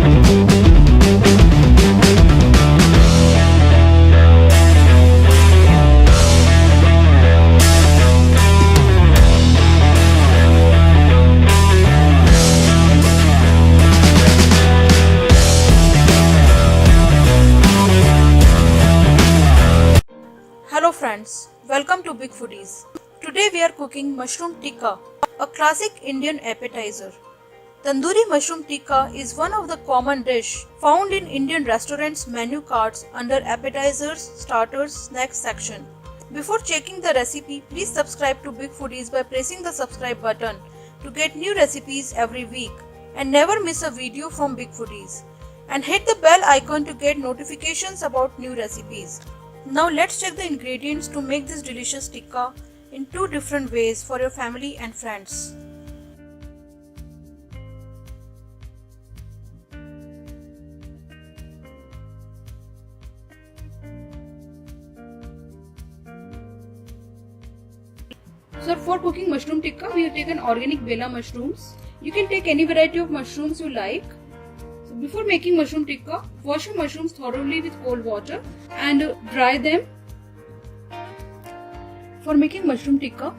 Hello friends, welcome to Big Foodies. Today we are cooking mushroom tikka, a classic Indian appetizer. Tandoori mushroom tikka is one of the common dish found in Indian restaurants' menu cards under appetizers, starters, snacks section. Before checking the recipe, please subscribe to Big Foodies by pressing the subscribe button to get new recipes every week and never miss a video from Big Foodies. And hit the bell icon to get notifications about new recipes. Now let's check the ingredients to make this delicious tikka in two different ways for your family and friends. So for cooking mushroom tikka, we have taken organic bela mushrooms. You can take any variety of mushrooms you like. So before making mushroom tikka, wash your mushrooms thoroughly with cold water and dry them. For making mushroom tikka,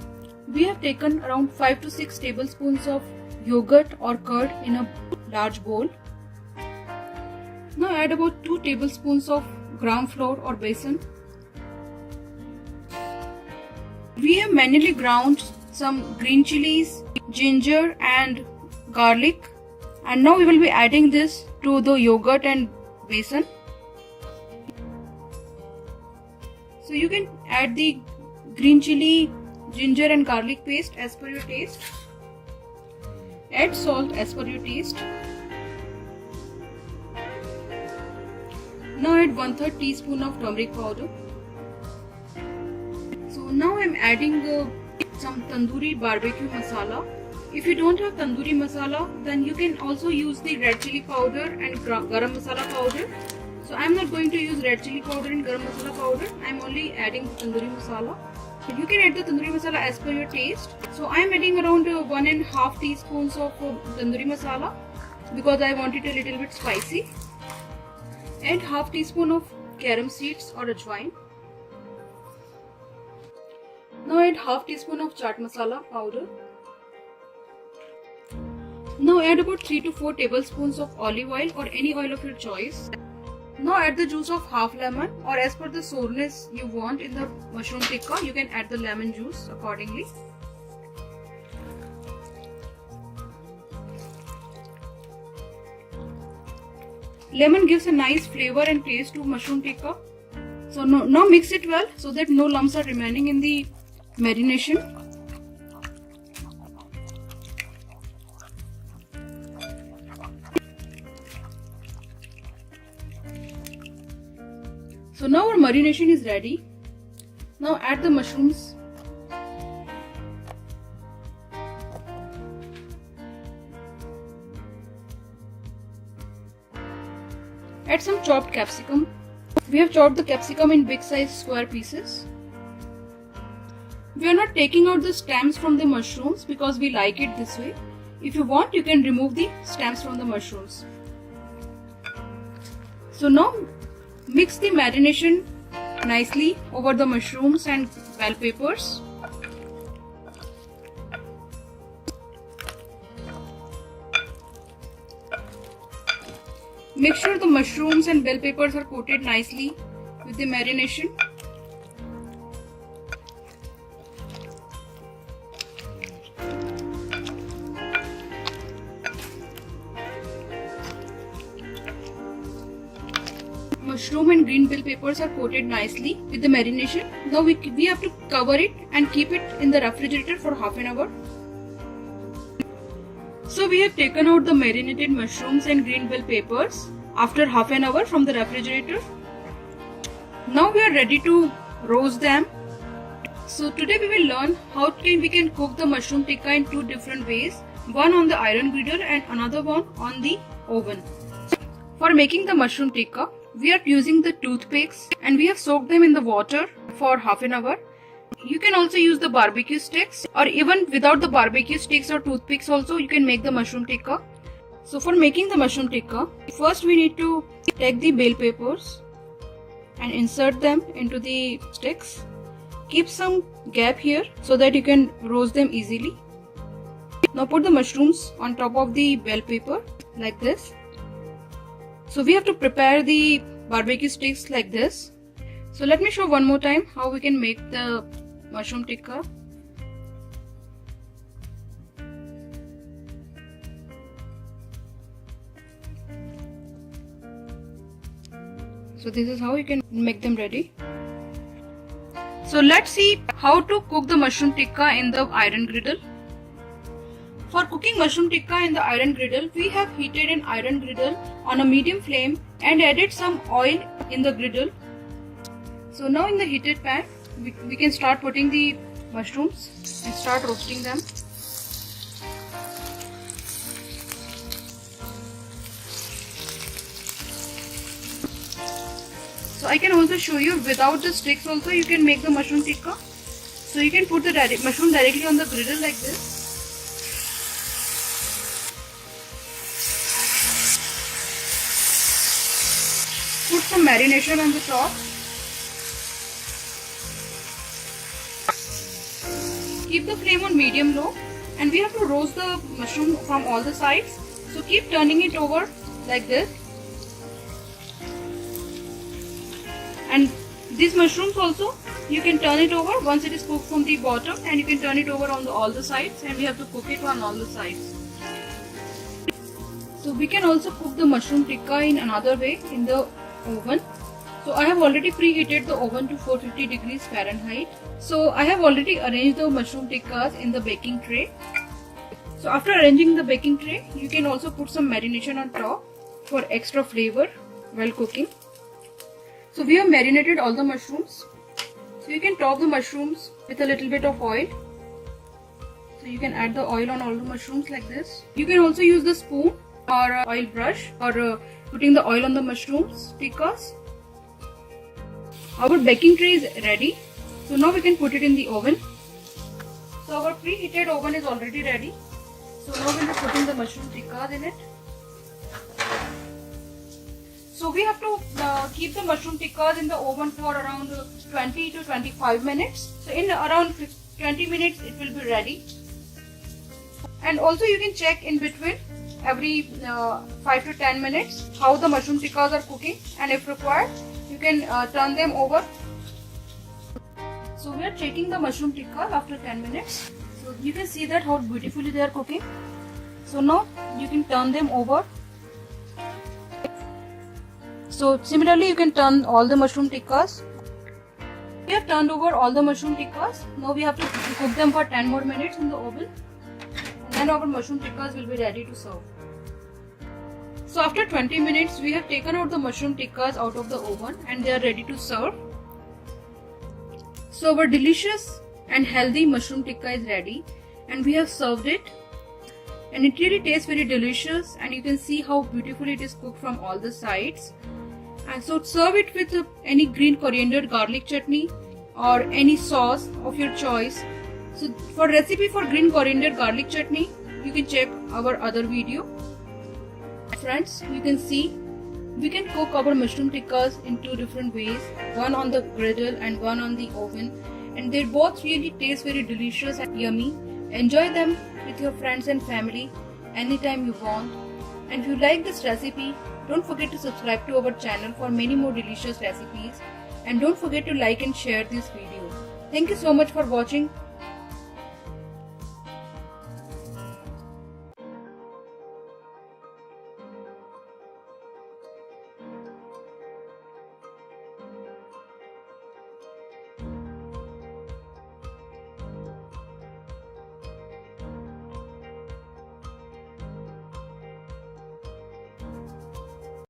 we have taken around 5 to 6 tablespoons of yogurt or curd in a large bowl. Now add about 2 tablespoons of gram flour or besan. We have manually ground some green chilies, ginger and garlic, and now we will be adding this to the yogurt and besan. So you can add the green chili, ginger and garlic paste as per your taste. Add salt as per your taste. Now add 1/3 teaspoon of turmeric powder. So now I am adding some tandoori barbecue masala. If you don't have tandoori masala, then you can also use the red chili powder and garam masala powder. So I am not going to use red chili powder and garam masala powder. I am only adding tandoori masala. You can add the tandoori masala as per your taste. So I am adding around 1.5 teaspoons of tandoori masala because I want it a little bit spicy. Add half teaspoon of carom seeds or ajwain. Now add half teaspoon of chaat masala powder. Now add about 3 to 4 tablespoons of olive oil or any oil of your choice. Now add the juice of half lemon, or as per the sourness you want in the mushroom tikka, you can add the lemon juice accordingly. Lemon gives a nice flavor and taste to mushroom tikka. So now mix it well so that no lumps are remaining in the marination. So now our marination is ready. Now add the mushrooms. Add some chopped capsicum. We have chopped the capsicum in big size square pieces. We are not taking out the stems from the mushrooms because we like it this way. If you want, you can remove the stems from the mushrooms. So now mix the marination nicely over the mushrooms and bell peppers. Make sure the mushrooms and bell peppers are coated nicely with the marination. Mushroom and green bell peppers are coated nicely with the marination. Now we have to cover it and keep it in the refrigerator for half an hour. So we have taken out the marinated mushrooms and green bell peppers after half an hour from the refrigerator. Now we are ready to roast them. So today we will learn how we can cook the mushroom tikka in two different ways. One on the iron griddle and another one on the oven. For making the mushroom tikka, we are using the toothpicks and we have soaked them in the water for half an hour. You can also use the barbecue sticks, or even without the barbecue sticks or toothpicks also you can make the mushroom tikka. So for making the mushroom tikka, first we need to take the bell peppers and insert them into the sticks. Keep some gap here so that you can roast them easily. Now put the mushrooms on top of the bell pepper like this. So we have to prepare the barbecue sticks like this. So let me show one more time how we can make the mushroom tikka. So this is how you can make them ready. So let's see how to cook the mushroom tikka in the iron griddle. For cooking mushroom tikka in the iron griddle, we have heated an iron griddle on a medium flame and added some oil in the griddle. So now in the heated pan, we can start putting the mushrooms and start roasting them. So I can also show you without the sticks also you can make the mushroom tikka. So you can put the mushroom directly on the griddle like this. Put some marination on the top. Keep the flame on medium low and we have to roast the mushroom from all the sides. So keep turning it over like this. And these mushrooms also you can turn it over once it is cooked from the bottom, and you can turn it over on all the sides, and we have to cook it on all the sides. So we can also cook the mushroom tikka in another way in the oven. So I have already preheated the oven to 450 degrees Fahrenheit. So I have already arranged the mushroom tikkas in the baking tray. So after arranging the baking tray, you can also put some marination on top for extra flavor while cooking. So we have marinated all the mushrooms. So you can top the mushrooms with a little bit of oil. So you can add the oil on all the mushrooms like this. You can also use the spoon or oil brush or putting the oil on the mushrooms tikkas. Our baking tray is ready. So now we can put it in the oven. So our preheated oven is already ready. So now we are putting the mushroom tikkas in it. So we have to keep the mushroom tikkas in the oven for around 20 to 25 minutes. So in around 20 minutes it will be ready. And also you can check in between every 5 to 10 minutes how the mushroom tikkas are cooking, and if required you can turn them over. So we are checking the mushroom tikkas after 10 minutes. So you can see that how beautifully they are cooking. So now you can turn them over. So similarly you can turn all the mushroom tikkas. We have turned over all the mushroom tikkas. Now we have to cook them for 10 more minutes in the oven. And then our mushroom tikkas will be ready to serve. So after 20 minutes we have taken out the mushroom tikkas out of the oven and they are ready to serve. So our delicious and healthy mushroom tikka is ready and we have served it. And it really tastes very delicious, and you can see how beautifully it is cooked from all the sides. And so serve it with any green coriander garlic chutney or any sauce of your choice. So for recipe for green coriander garlic chutney, you can check our other video. Friends, you can see we can cook our mushroom tikkas in two different ways, one on the griddle and one on the oven, and they both really taste very delicious and yummy. Enjoy them with your friends and family anytime you want. And if you like this recipe, don't forget to subscribe to our channel for many more delicious recipes, and don't forget to like and share this video. Thank you so much for watching.